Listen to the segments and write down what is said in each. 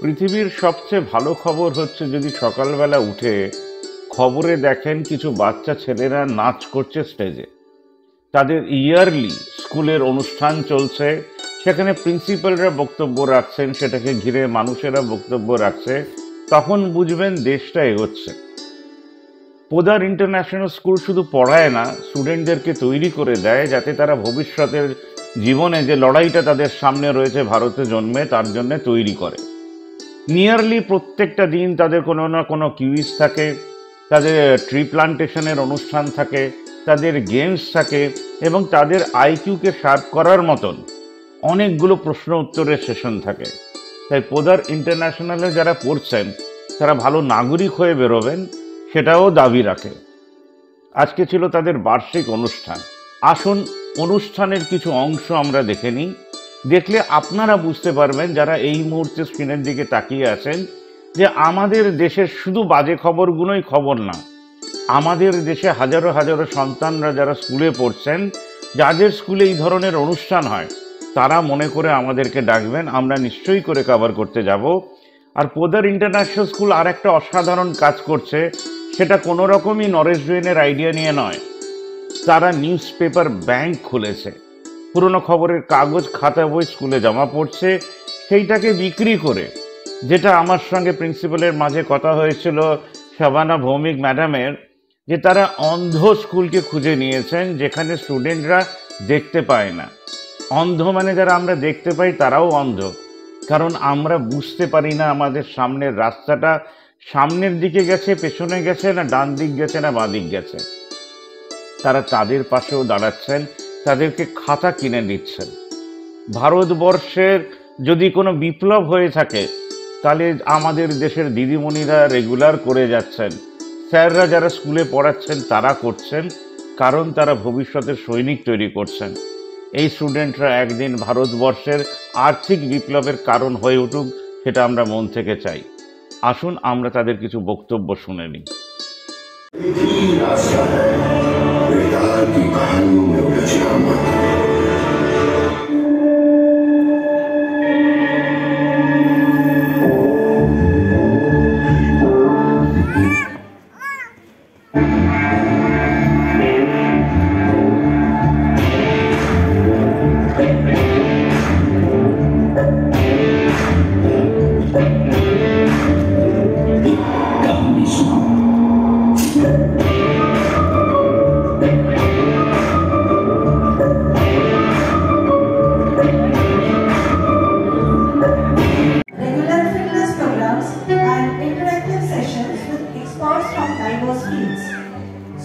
পৃথিবীর সবচেয়ে ভালো খবর হচ্ছে যদি সকালবেলা উঠে খবরে দেখেন কিছু বাচ্চা ছেলেরা নাচ করছে স্টেজে। তাদের ইয়ারলি স্কুলের অনুষ্ঠান চলছে, সেখানে প্রিন্সিপালরা বক্তব্য রাখছেন, সেটাকে ঘিরে মানুষেরা বক্তব্য রাখছে। তখন বুঝবেন দেশটা এগোচ্ছে। পোদার ইন্টারন্যাশনাল স্কুল শুধু পড়ায় না, স্টুডেন্টদেরকে তৈরি করে দেয় যাতে তারা ভবিষ্যতের জীবনে যে লড়াইটা তাদের সামনে রয়েছে ভারতে জন্মে তার জন্য তৈরি করে। নিয়ারলি প্রত্যেকটা দিন তাদের কোনো না কোনো কুইজ থাকে, তাদের ট্রি প্লান্টেশনের অনুষ্ঠান থাকে, তাদের গেমস থাকে এবং তাদের আইকিউকে শার্প করার মতন অনেকগুলো প্রশ্ন উত্তরের সেশন থাকে। তাই পোদার ইন্টারন্যাশনালে যারা পড়ছেন তারা ভালো নাগরিক হয়ে বেরোবেন, সেটাও দাবি রাখে। আজকে ছিল তাদের বার্ষিক অনুষ্ঠান। আসুন অনুষ্ঠানের কিছু অংশ আমরা দেখে নিই। দেখলে আপনারা বুঝতে পারবেন, যারা এই মুহূর্তে স্ক্রিনের দিকে তাকিয়ে আছেন, যে আমাদের দেশের শুধু বাজে খবরগুলোই খবর না। আমাদের দেশে হাজারো হাজারো সন্তানরা যারা স্কুলে পড়ছেন, যাদের স্কুলে এই ধরনের অনুষ্ঠান হয়, তারা মনে করে আমাদেরকে ডাকবেন, আমরা নিশ্চয়ই করে কভার করতে যাব। আর পোদার ইন্টারন্যাশনাল স্কুল আর একটা অসাধারণ কাজ করছে, সেটা কোনো রকমই নরেশ জৈনের আইডিয়া নিয়ে নয়। তারা নিউজ পেপার ব্যাংক খুলেছে, পুরনো খবরের কাগজ খাতা বই স্কুলে জমা পড়ছে, সেইটাকে বিক্রি করে, যেটা আমার সঙ্গে প্রিন্সিপালের মাঝে কথা হয়েছিল শাবানা ভৌমিক ম্যাডামের, যে তারা অন্ধ স্কুলকে খুঁজে নিয়েছেন যেখানে স্টুডেন্টরা দেখতে পায় না। অন্ধ মানে যারা আমরা দেখতে পাই তারাও অন্ধ, কারণ আমরা বুঝতে পারি না আমাদের সামনের রাস্তাটা সামনের দিকে গেছে, পেছনে গেছে, না ডান দিক গেছে, না বাঁ দিক গেছে। তারা তাদের পাশেও দাঁড়াচ্ছেন, তাদেরকে খাতা কিনে দিচ্ছেন। ভারতবর্ষের যদি কোনো বিপ্লব হয়ে থাকে তাহলে আমাদের দেশের দিদিমণিরা রেগুলার করে যাচ্ছেন, স্যাররা যারা স্কুলে পড়াচ্ছেন তারা করছেন, কারণ তারা ভবিষ্যতের সৈনিক তৈরি করছেন। এই স্টুডেন্টরা একদিন ভারতবর্ষের আর্থিক বিপ্লবের কারণ হয়ে উঠুক, সেটা আমরা মন থেকে চাই। আসুন আমরা তাদের কিছু বক্তব্য শুনে নিই।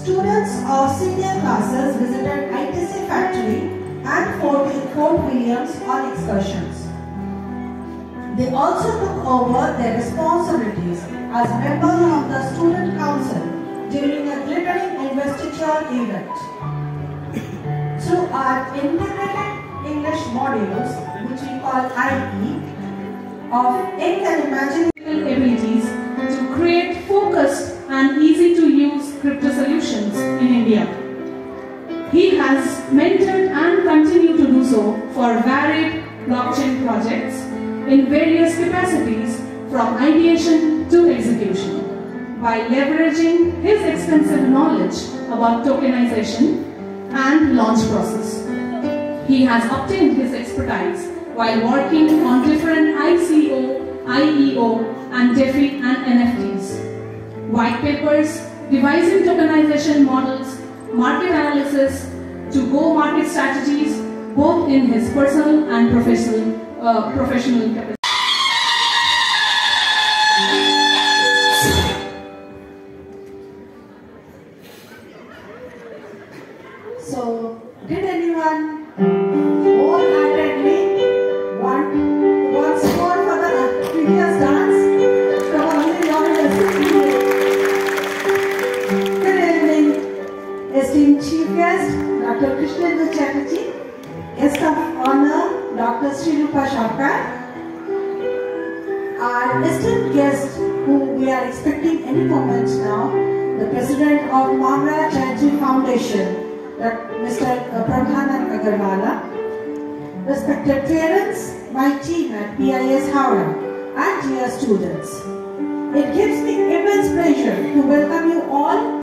Students of senior classes visited ITC factory and Fort Williams on excursions. They also took over their responsibilities as members of the student council during a glittering investiture event. Through our integrated English modules, which we call IE, of ink and imagination abilities to create focused and easy to use crypto solutions in India. He has mentored and continued to do so for varied blockchain projects in various capacities from ideation to execution by leveraging his extensive knowledge about tokenization and launch process. He has obtained his expertise while working on different ICO, IEO and DeFi and NFTs, white papers, devising tokenization models, market analysis to go-market strategies, both in his personal and professional capacity. So, did anyone wholeheartedly want once more for the previous dance? Come on, good evening, esteemed chief guest, Dr. Krishnendu Chatterjee, guest of honor, Dr. Srirupa Sharkar, our esteemed guest who we are expecting any moment now, the president of Mamra Chatterjee Foundation, Mr. Prabhanand Agarwala, respected parents, my team at PIS Howrah, and dear students. It gives me